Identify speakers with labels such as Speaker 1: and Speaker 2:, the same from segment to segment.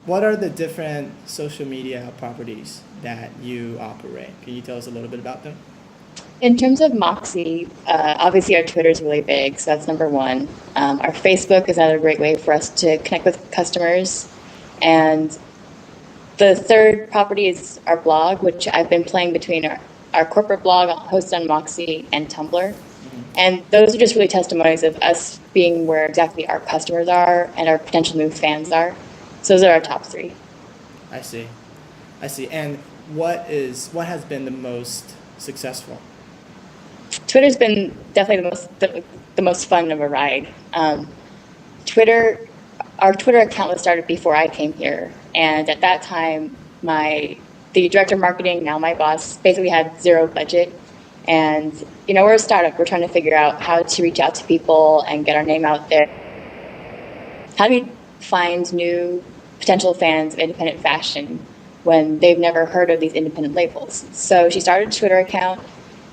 Speaker 1: what are the different social media properties that you operate? Can you tell us a little bit about them?
Speaker 2: In terms of Moxie, obviously our Twitter is really big, so that's number one. Our Facebook is another great way for us to connect with customers. And the third property is our blog, which I've been playing between our corporate blog hosted on Moxie and Tumblr. And those are just really testimonies of us being where exactly our customers are and our potential new fans are. So those are our top three.
Speaker 1: I see. I see. And what has been the most successful?
Speaker 2: Twitter's been definitely the most fun of a ride. Twitter, our Twitter account was started before I came here, and at that time, the director of marketing, now my boss, basically had zero budget. And we're a startup. We're trying to figure out how to reach out to people and get our name out there. How do we find new potential fans of independent fashion when they've never heard of these independent labels? So she started a Twitter account,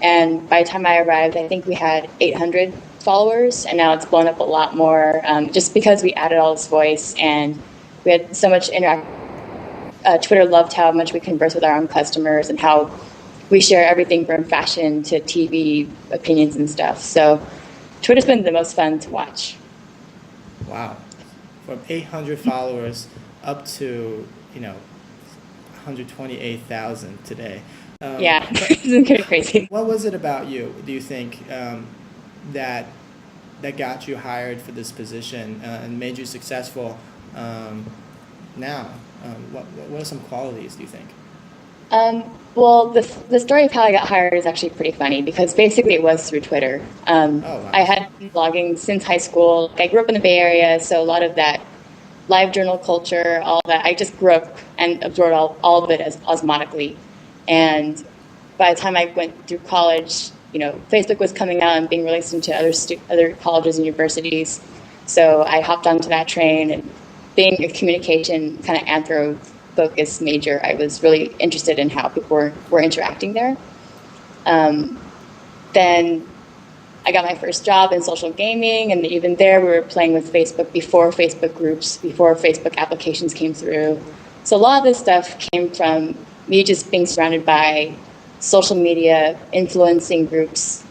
Speaker 2: and by the time I arrived, I think we had 800 followers, and now it's blown up a lot more, just because we added all this voice and we had so much interaction. Twitter loved how much we converse with our own customers and how we share everything from fashion to TV opinions and stuff. So Twitter's been the most fun to watch.
Speaker 1: Wow. From 800 followers up to 128,000 today.
Speaker 2: Yeah, it's kind of crazy.
Speaker 1: What was it about you, do you think, that got you hired for this position and made you successful now? What are some qualities, do you think?
Speaker 2: Well, the story of how I got hired is actually pretty funny because basically it was through Twitter.
Speaker 1: Oh, wow.
Speaker 2: I had been blogging since high school. I grew up in the Bay Area, so a lot of that live journal culture, all that, I just grew up and absorbed all of it as osmotically. And by the time I went through college, Facebook was coming out and being released into other colleges and universities. So I hopped onto that train, and being a communication kind of anthro-focused major, I was really interested in how people were interacting there. Then I got my first job in social gaming, and even there we were playing with Facebook before Facebook groups, before Facebook applications came through. So a lot of this stuff came from me just being surrounded by social media influencing groups,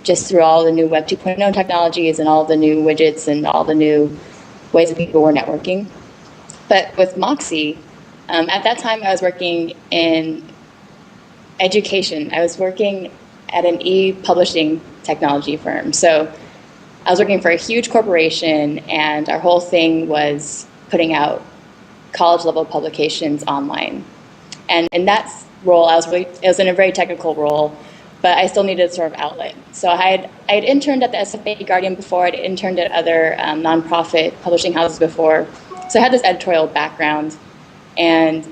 Speaker 2: just through all the new Web 2.0 technologies and all the new widgets and all the new ways that people were networking. But with Moxie, at that time I was working in education. I was working at an e-publishing technology firm. So I was working for a huge corporation, and our whole thing was putting out college-level publications online. And in that role, it was in a very technical role, but I still needed a sort of outlet. So I had interned at the SFA Guardian before. I'd interned at other nonprofit publishing houses before. So I had this editorial background, and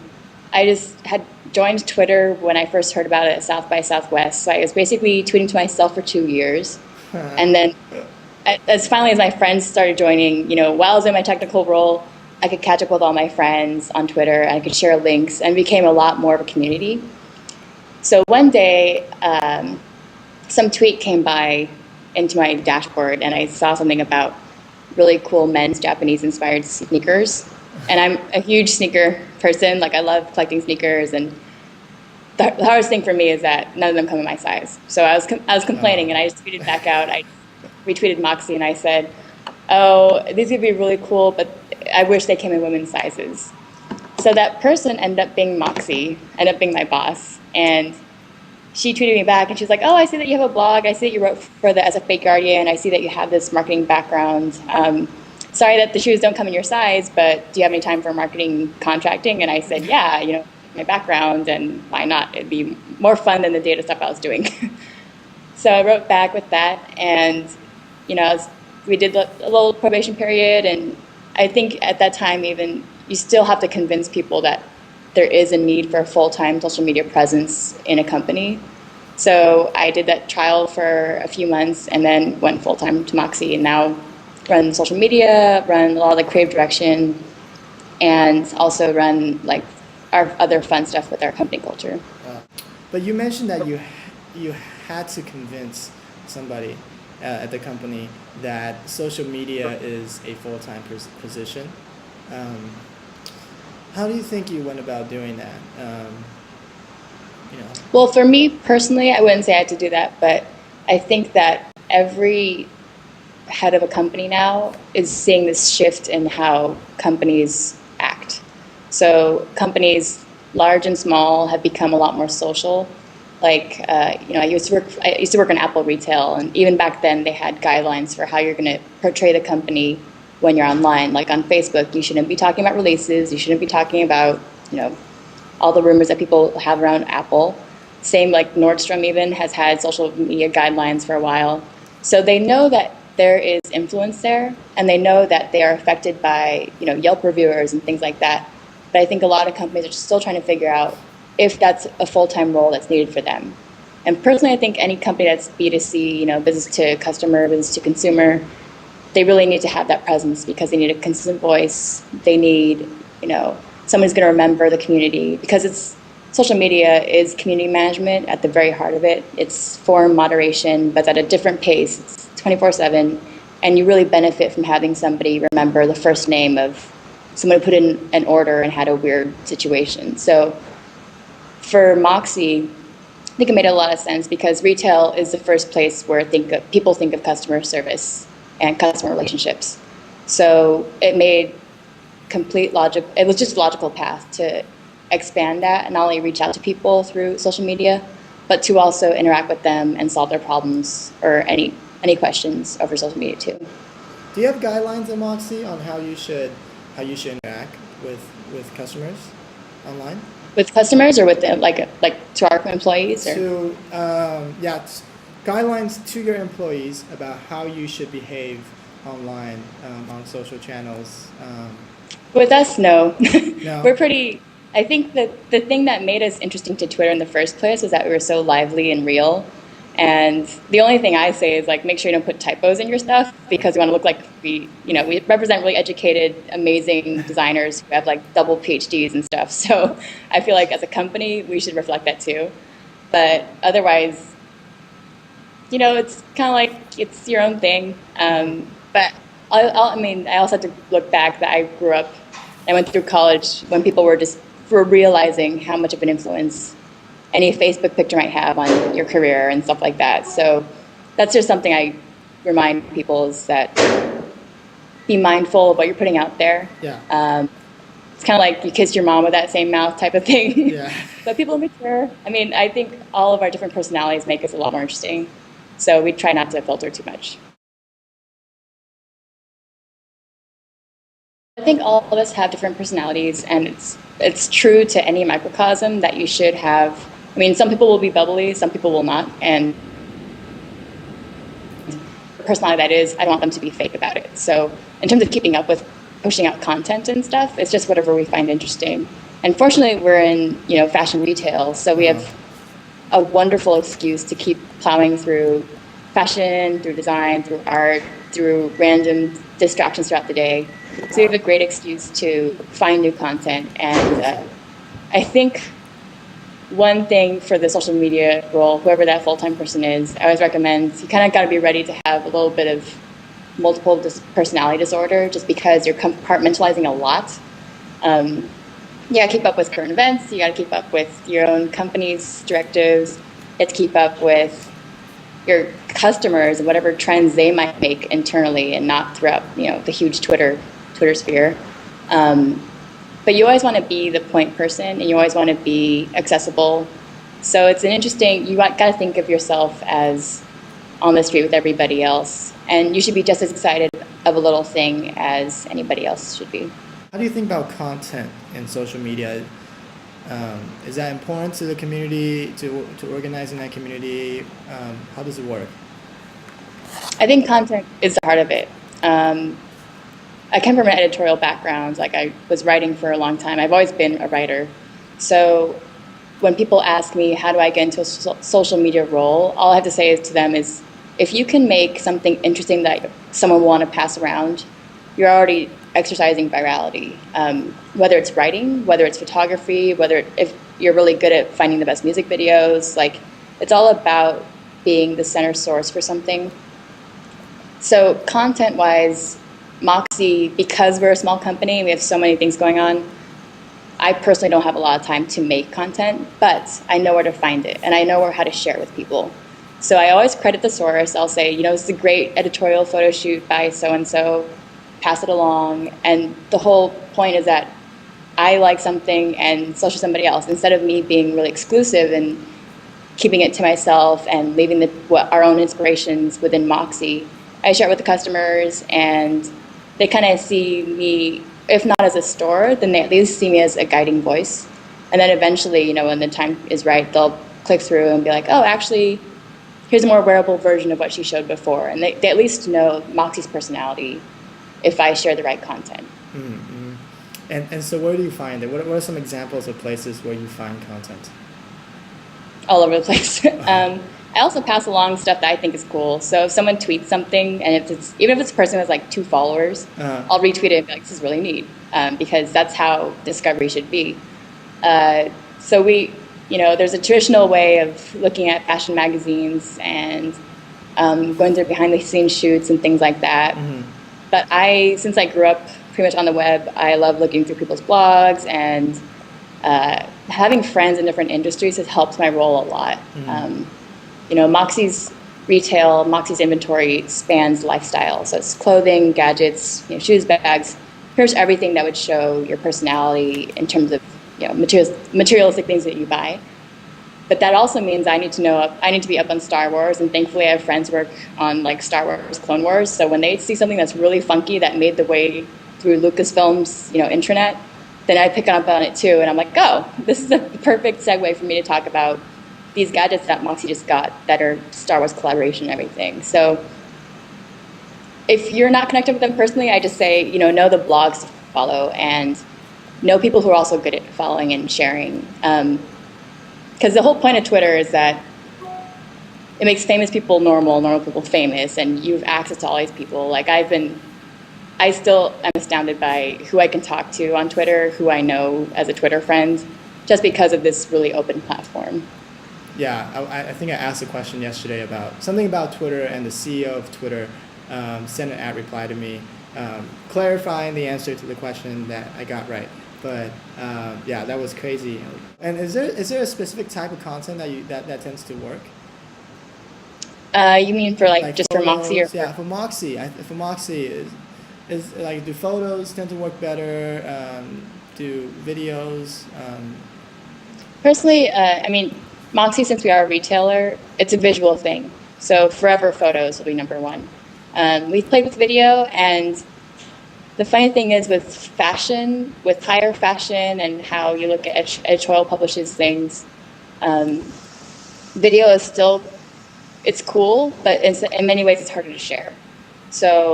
Speaker 2: I just had joined Twitter when I first heard about it at South by Southwest. So I was basically tweeting to myself for 2 years. And then as my friends started joining, while I was in my technical role, I could catch up with all my friends on Twitter. I could share links and became a lot more of a community. So one day, some tweet came by into my dashboard, and I saw something about really cool men's Japanese-inspired sneakers. And I'm a huge sneaker person. I love collecting sneakers, and the hardest thing for me is that none of them come in my size. So I was complaining, and I just tweeted back out. I retweeted Moxie, and I said, "Oh, these would be really cool, but I wish they came in women's sizes." So that person ended up being Moxie, ended up being my boss, and she tweeted me back, and she's like, "Oh, I see that you have a blog. I see that you wrote for the SFA Guardian. I see that you have this marketing background. Sorry that the shoes don't come in your size, but do you have any time for marketing contracting?" And I said, "Yeah, my background, and why not? It'd be more fun than the data stuff I was doing." So I wrote back with that, and we did a little probation period, and I think at that time even you still have to convince people that there is a need for a full-time social media presence in a company. So I did that trial for a few months and then went full-time to Moxie, and now run social media, run a lot of the creative direction, and also run our other fun stuff with our company culture.
Speaker 1: But you mentioned that you had to convince somebody at the company that social media is a full-time position. Um, how do you think you went about doing that? You know,
Speaker 2: Well, for me personally, I wouldn't say I had to do that, but I think that every head of a company now is seeing this shift in how companies act. So companies, large and small, have become a lot more social. Like, I used to work in Apple retail, and even back then, they had guidelines for how you're going to portray the company when you're online. Like on Facebook, you shouldn't be talking about releases. You shouldn't be talking about, you know, all the rumors that people have around Apple. Same like Nordstrom even has had social media guidelines for a while. So they know that there is influence there, and they know that they are affected by, you know, Yelp reviewers and things like that. But I think a lot of companies are still trying to figure out if that's a full-time role that's needed for them. And personally, I think any company that's B2C, you know, business to customer, business to consumer, they really need to have that presence because they need a consistent voice. They need, you know, someone who's going to remember the community because social media is community management at the very heart of it. It's form moderation, but at a different pace. It's 24/7, and you really benefit from having somebody remember the first name of someone who put in an order and had a weird situation. So for Moxie, I think it made a lot of sense because retail is the first place where people think of customer service and customer relationships. So it made it was just a logical path to expand that and not only reach out to people through social media, but to also interact with them and solve their problems or any questions over social media too.
Speaker 1: do you have guidelines in Moxie on how you should interact with customers online?
Speaker 2: With customers or with them, like to our employees? Or?
Speaker 1: Guidelines to your employees about how you should behave online on social channels.
Speaker 2: With us, no.
Speaker 1: No?
Speaker 2: We're pretty. I think that the thing that made us interesting to Twitter in the first place was that we were so lively and real. And the only thing I say is like make sure you don't put typos in your stuff because we want to look like we represent really educated, amazing designers who have like double PhDs and stuff. So I feel like as a company we should reflect that too. But otherwise, you know, it's kind of like it's your own thing. But I also had to look back that I grew up. I went through college when people were realizing how much of an influence any Facebook picture might have on your career and stuff like that. So that's just something I remind people is that be mindful of what you're putting out there.
Speaker 1: Yeah.
Speaker 2: It's kind of like you kissed your mom with that same mouth type of thing.
Speaker 1: Yeah.
Speaker 2: But people mature. I mean, I think all of our different personalities make us a lot more interesting. So we try not to filter too much. I think all of us have different personalities, and it's true to any microcosm that you should have. I mean, some people will be bubbly, some people will not, and the personality that is, I don't want them to be fake about it. So in terms of keeping up with pushing out content and stuff, it's just whatever we find interesting. And fortunately, we're in fashion retail, so we have a wonderful excuse to keep plowing through fashion, through design, through art, through random distractions throughout the day. So we have a great excuse to find new content. And I think one thing for the social media role, whoever that full-time person is, I always recommend you kind of got to be ready to have a little bit of multiple personality disorder just because you're compartmentalizing a lot. You got to keep up with current events. You got to keep up with your own company's directives. You have to keep up with your customers and whatever trends they might make internally and not throughout, the huge Twitter sphere. But you always want to be the point person and you always want to be accessible. So it's you got to think of yourself as on the street with everybody else. And you should be just as excited of a little thing as anybody else should be.
Speaker 1: How do you think about content in social media? Is that important to the community, to organizing that community? How does it work?
Speaker 2: I think content is the heart of it. I come from an editorial background. Like I was writing for a long time. I've always been a writer. So when people ask me, how do I get into a social media role? All I have to say to them is, if you can make something interesting that someone will want to pass around, you're already exercising virality. Whether it's writing, whether it's photography, if you're really good at finding the best music videos, like it's all about being the center source for something. So content-wise, Moxie, because we're a small company, we have so many things going on. I personally don't have a lot of time to make content, but I know where to find it and I know how to share it with people. So I always credit the source. I'll say, this is a great editorial photo shoot by so-and-so, pass it along. And the whole point is that I like something and so should somebody else, instead of me being really exclusive and keeping it to myself and leaving our own inspirations within Moxie. I share it with the customers and they kind of see me, if not as a store, then they at least see me as a guiding voice. And then eventually, when the time is right, they'll click through and be like, oh, actually, here's a more wearable version of what she showed before. And they at least know Moxie's personality if I share the right content.
Speaker 1: Mm-hmm. And so where do you find it? What are some examples of places where you find content?
Speaker 2: All over the place. I also pass along stuff that I think is cool. So if someone tweets something, and even if it's a person with like 2 followers, I'll retweet it and be like, this is really neat, because that's how discovery should be. So there's a traditional way of looking at fashion magazines and going through behind the scenes shoots and things like that. Mm-hmm. But since I grew up pretty much on the web, I love looking through people's blogs, and having friends in different industries has helped my role a lot. Mm-hmm. Moxie's retail, Moxie's inventory spans lifestyle. So it's clothing, gadgets, shoes, bags, pretty much everything that would show your personality in terms of materialistic things that you buy. But that also means I need to be up on Star Wars, and thankfully I have friends who work on like Star Wars, Clone Wars. So when they see something that's really funky that made the way through Lucasfilm's intranet, then I pick up on it too, and I'm like, oh, this is a perfect segue for me to talk about these gadgets that Moxie just got that are Star Wars collaboration and everything. So if you're not connected with them personally, I just say, know the blogs to follow and know people who are also good at following and sharing. Because the whole point of Twitter is that it makes famous people normal people famous, and you have access to all these people. Like I still am astounded by who I can talk to on Twitter, who I know as a Twitter friend, just because of this really open platform.
Speaker 1: Yeah, I think I asked a question yesterday about something about Twitter, and the CEO of Twitter sent an ad reply to me clarifying the answer to the question that I got right. But that was crazy. And is there a specific type of content that tends to work?
Speaker 2: You mean for just
Speaker 1: photos,
Speaker 2: for Moxie?
Speaker 1: Yeah, for Moxie. For Moxie, is do photos tend to work better? Do videos?
Speaker 2: Personally, Moxie, since we are a retailer, it's a visual thing. So forever photos will be number one. We've played with video, and the funny thing is with fashion, with higher fashion and how you look at editorial publishes things, video is still, it's cool, but in many ways it's harder to share. So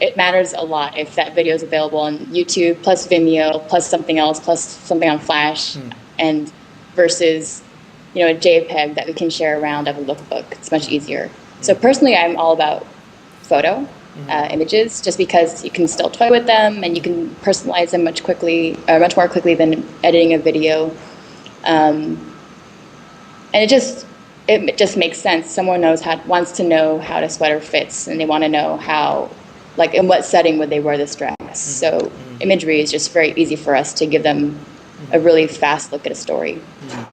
Speaker 2: it matters a lot if that video is available on YouTube plus Vimeo plus something else plus something on Flash and versus a JPEG that we can share around of a lookbook. It's much easier. So personally, I'm all about photo images, just because you can still toy with them and you can personalize them much more quickly than editing a video. And it just makes sense. Someone wants to know how the sweater fits, and they want to know how, in what setting would they wear this dress. So imagery is just very easy for us to give them a really fast look at a story.